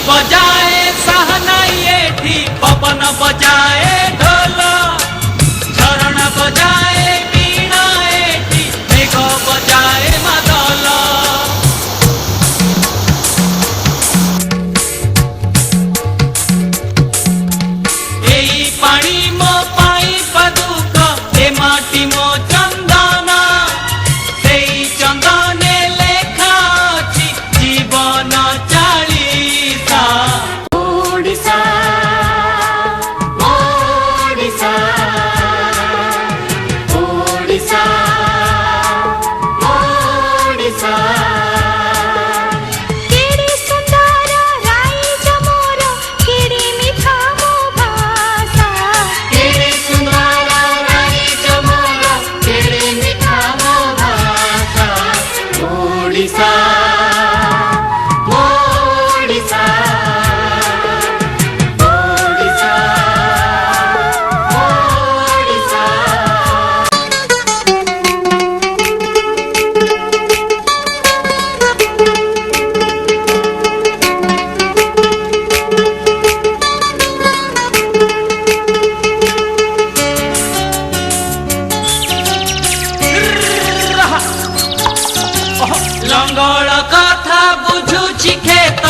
बजाए सहनाई एठी पवन बजाए ढोल झरणा बजाए वीणा एठी मेघ बजाए मादल एई पानी मो पाई पदुक ए माटी मो चंदन सेई चंदने लेखा अछि जीवन चालीसा ओडिशा ओडिशा ओडिशा ओडिशा केड़ी सुंदर राइज मोर केड़ी मिठा मो भाषा केड़ी सुंदर राइज मोर केड़ी मिठा मो भाषा ओडिशा ओडिशा ओडिशा ओडिशा लंगड़ कथा बुझुछि खेत